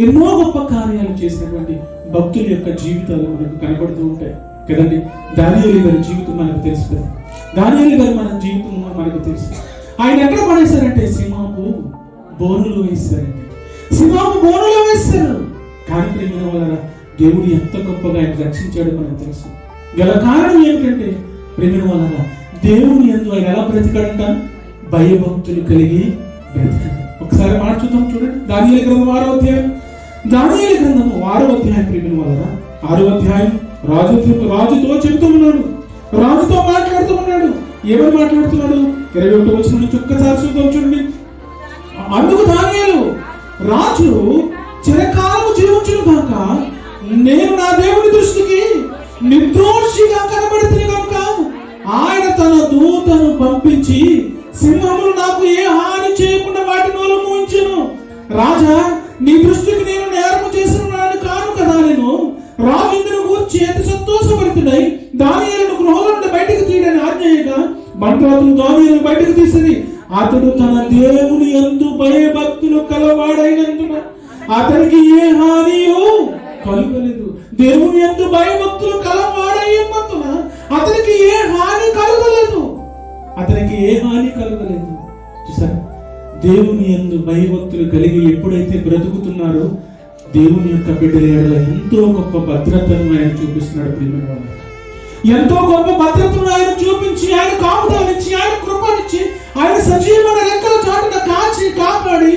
ఎన్నో గొప్ప కార్యాలు చేసినటువంటి భక్తుల యొక్క జీవితాలు మనకు కనబడుతూ ఉంటాయి కదండి. దానియేలు గారి జీవితం మనకు తెలుసు కదా. దానియేలు గారి మన జీవితం మనకు తెలుసు. ఆయన ఎక్కడ పడేశారంటే సింహపు బోనులో వేశారండి. సింహపు బోనులో వేశారు. కానీ ప్రేమ వల్ల దేవుడు ఎంత గొప్పగా ఆయన రక్షించాడో మనకు తెలుసు. గల కారణం ఏమిటంటే ప్రేమ వల్ల దేవుని యందు ఆయన ఎలా బ్రతికాడంట? భయభక్తులు కలిగి బ్రతికాడు. ఒకసారి మాట చూద్దాం చూడండి. దానియేలు గ్రంథం 6వ అధ్యాయం. దానియేలు గ్రంథము 6వ అధ్యాయం ప్రేమ వల్ల 6వ అధ్యాయం రాజుతో చెబుతూ ఉన్నాడు. రాజుతో మాట్లాడుతూ ఉన్నాడు. ఏమని మాట్లాడుతున్నాడు? 21వ వచనం నుంచి ఒక్కసారి చూద్దాం చూడండి. అందుకు దానియేలు, రాజు చిరకాలము జీవించును కాక నేను నా దేవుని దృష్టికి నిర్దోషిగా కనబడుతుంది కనుక ఆయన తన దూతను పంపించి సింహములు నాకు ఏ హాని చేయకుండా వాటి నోలు మూయించెను. రాజా, నీ దృష్టికి నేను నేరము చేసిన కాను కదా. నేను రాజు ఇందును గూర్చి ఎంత సంతోషపడుతున్నాయి. దానియేలును గృహంలో నుండి బయటకు తీయడానికి ఆజ్ఞేయగా మంత్రాలు దానియేలును బయటకు తీసింది. అతడు తన దేవుని యందు భయభక్తులు కలవాడైనందున అతనికి ఏ హానియో కలుగలేదు. దేవుని యందు భయభక్తులు కలవాడైనందున అతనికి ఏ హాని కలుగలేదు. అతనికి ఏ హాని కలుగలేదు. చూసారా, దేవుని యందు భయభక్తులు కలిగి ఎప్పుడైతే బ్రతుకుతున్నారో దేవుని యొక్క బిడ్డల ఎడల ఎంతో గొప్ప భద్రతను ఆయన చూపిస్తున్నాడు. ప్రియమైన వారు, ఎంతో గొప్ప భద్రతను ఆయన చూపించి, ఆయన కాపుదలనిచ్చి, ఆయన కృపనిచ్చి, ఆయన సజీవమైన రెక్కల చాటున కాచి కాపాడి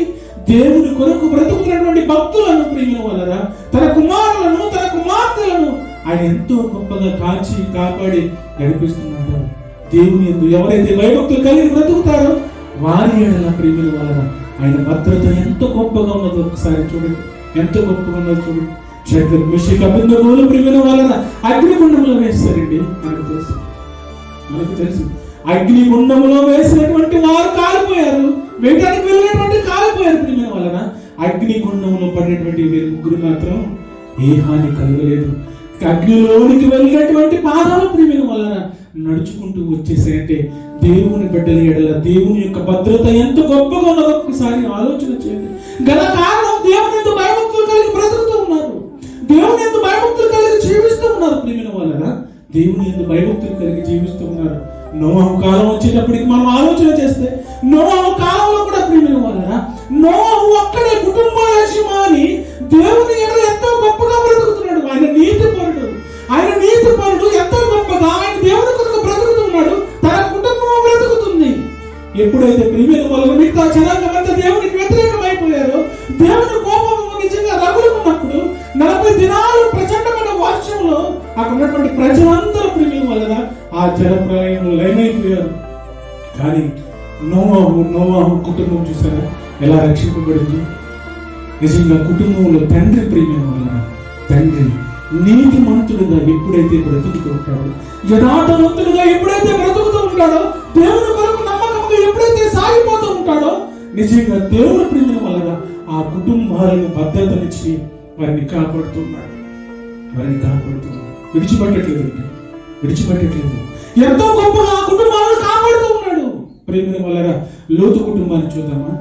దేవుని కొరకు బ్రతుకుతున్నటువంటి భక్తులను ప్రియమైన వాళ్ళ తన కుమారులను తన కుమార్తెలను ఆయన ఎంతో గొప్పగా కాచి కాపాడి నడిపిస్తున్నాడు. దేవుని యందు ఎవరైతే భయభక్తులు కలిగి బ్రతుకుతారో వారి ఎడల ప్రియమైన వాళ్ళ ఆయన భద్రత ఎంత గొప్పగా ఉన్నదో ఒకసారి చూడండి. ఎంత గొప్పగా ఉన్నదో చూడండి. శేద్రక్ మెషక్ అబేద్నెగోలు ప్రియమైన వాళ్ళ అగ్నిగుండంలో వేస్తారండి. మనకు తెలుసు అగ్నిగుండంలో వేసినటువంటి వారు కాలిపోయారు. వేటానికి వెళ్ళినటువంటి కాలిపోయారు. ప్రియమైన వాళ్ళ అగ్నిగుండంలో పడినటువంటి వీరు ముగ్గురు మాత్రం ఏ హాని కలగలేదు. అగ్నిలోనికి వెళ్ళినటువంటి పాదాలు ప్రియమైన వాళ్ళ నడుచుకుంటూ వచ్చేసాయంటే దేవుని బిడ్డల ఎడల దేవుని యొక్క భద్రత ఎంత గొప్పగా ఉన్నదో ఒక్కసారి ఆలోచన చేయండి. గల కారణం దేవుని యందు భయభక్తులు కలిగి బ్రతుకుతూ ఉన్నారు. దేవుని యందు భయభక్తులు కలిగి జీవిస్తూ ఉన్నారు. ప్రియమైన వాళ్ళ దేవుని యందు భయభక్తులు కలిగి జీవిస్తూ ఉన్నారు. నోవాహు కాలం వచ్చేటప్పటికి మనం ఆలోచన చేస్తే నోవాహు కాలంలో కూడా ప్రియమైన వాళ్ళ నోవాహు అక్కడే కుటుంబ యజమాని దేవుని ఎడల ఎంతో గొప్పగా బ్రతుకుతున్నాడు. ఆయన నీతిపరుడు. ఆయన నీతిపరుడు ఎంతో గొప్పగా ఆయన దేవుని కొరకు బ్రతుకుతున్నాడు. తన కుటుంబం బ్రతుకుతుంది. ఎప్పుడైతే ప్రియమైన వాళ్ళు మిగతా జనాంగం అంతా దేవునికి వ్యతిరేకమైపోయారో, దేవుని కోపం నిజంగా రగులుకున్నప్పుడు 40 దినాలు ప్రచండమైన వర్షంలో అక్కడ ఉన్నటువంటి ప్రజలందరూ ప్రియమైన వల్ల ఆ జలప్రలయంలో లయమైపోయారు. కానీ నోవాహు కుటుంబం చూసారా ఎలా రక్షింపబడింది. నిజంగా కుటుంబంలో తండ్రి ప్రియమైన వల్ల తండ్రి నీతిమంతుడుగా ఎప్పుడైతే బ్రతుకుతూ ఉంటాడో, యథార్థవంతుడుగా ఎప్పుడైతే బ్రతుకుతూ ఉంటాడో, దేవుని కొరకు నమ్మకంగా ఎప్పుడైతే సాగిపోతూ ఉంటాడో, నిజంగా దేవుని ప్రేమ వల్ల ఆ కుటుంబాలను భద్రతనిచ్చి వారిని కాపాడుతున్నాడు. విడిచిపెట్టట్లేదు. ఎంతో గొప్పగా ఆ కుటుంబాలను కాపాడుతూ ఉన్నాడు. ప్రేమ వల్ల లోతు కుటుంబాన్ని చూద్దామా.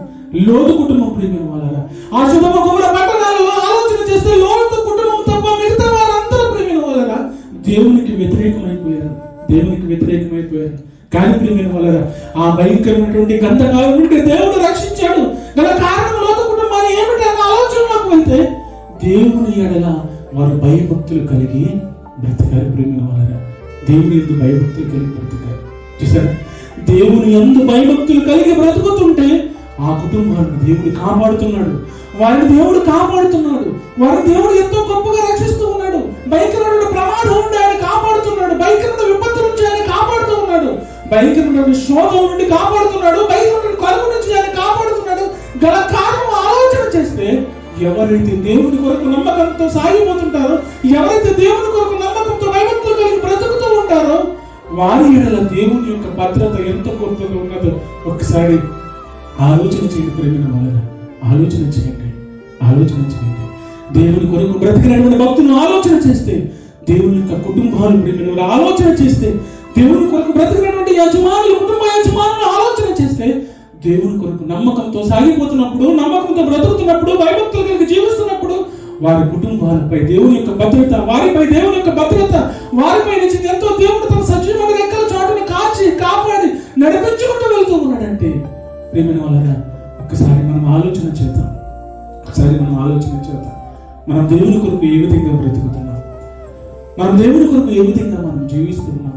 లోతు కుటుంబం ప్రేమ వల్ల ఆ శుభమ కుమార పట్టణాలలో ఆలోచన చేస్తే లోతు కుటుంబం తప్ప మిగతా వారందరూ ప్రేమ వల్ల దేవునికి వ్యతిరేకమైపోయారు. కానీ ప్రేమ వల్ల ఆ భయంకరమైనటువంటి గంధకాలం నుండి దేవుడు రక్షించాడు. గల కారణం లోతు కుటుంబాన్ని ఏమిటి అన్న ఆలోచనలోకి వెళ్తే దేవుని ఎడల వారు భయభక్తులు కలిగి బ్రతికారు. ప్రేమ వల్ల దేవుని యందు భయభక్తులు కలిగి బ్రతికారు. చూసారా, దేవుని యందు భయభక్తులు కలిగి బ్రతుకుతుంటే ఆ కుటుంబాన్ని దేవుడు కాపాడుతున్నాడు. వారిని దేవుడు కాపాడుతున్నాడు. వారిని దేవుడు ఎంతో గొప్పగా రక్షిస్తూ ఉన్నాడు. భయంకరమైన ప్రమాదం నుండి ఆయన కాపాడుతున్నాడు. భయంకరమైన విపత్తు నుంచి ఆయన కాపాడుతూ ఉన్నాడు. భయంకరమైన శోధం నుండి కాపాడుతున్నాడు. భయంకరమైన కలుగు నుంచి ఆయన కాపాడుతున్నాడు. గల కారణం ఆలోచన చేస్తే ఎవరైతే దేవుని కొరకు నమ్మకంతో సాగిపోతుంటారో, ఎవరైతే దేవుని కొరకు నమ్మకంతో భయభక్తులు కలిగి బ్రతుకుతూ ఉంటారో వారి ఎడల దేవుని యొక్క భద్రత ఎంత గొప్పగా ఉన్నదో ఒకసారి ఆలోచన చేయండి. ప్రేమ వల్ల ఆలోచన చేయండి. దేవుని కొరకు బ్రతికినటువంటి భక్తులను ఆలోచన చేస్తే, దేవుని యొక్క కుటుంబాలు ప్రేమ ఆలోచన చేస్తే, దేవుని కొరకు బ్రతికినటువంటి యజమానులు కుటుంబ యజమానులు ఆలోచన చేస్తే, దేవుని కొరకు నమ్మకంతో సాగిపోతున్నప్పుడు, నమ్మకంతో బ్రతుకుతున్నప్పుడు, భయభక్తులు కలిగి జీవిస్తున్నప్పుడు వారి కుటుంబాలపై దేవుని యొక్క భద్రత, వారిపై దేవుని యొక్క భద్రత, వారిపై నుంచి ఎంతో దేవుడు తన సజీవమైన రెక్కల చాటును కాచి కాపాడి నడిపించుకుంటూ వెళ్తూ ఉన్నాడంటే ప్రియమైన వాళ్ళ ఒకసారి మనం ఆలోచన చేద్దాం. మనం దేవుని కొరకు ఏ విధంగా బ్రతుకుతున్నాం, మనం దేవుని కొరకు ఏ విధంగా మనం జీవిస్తున్నాం.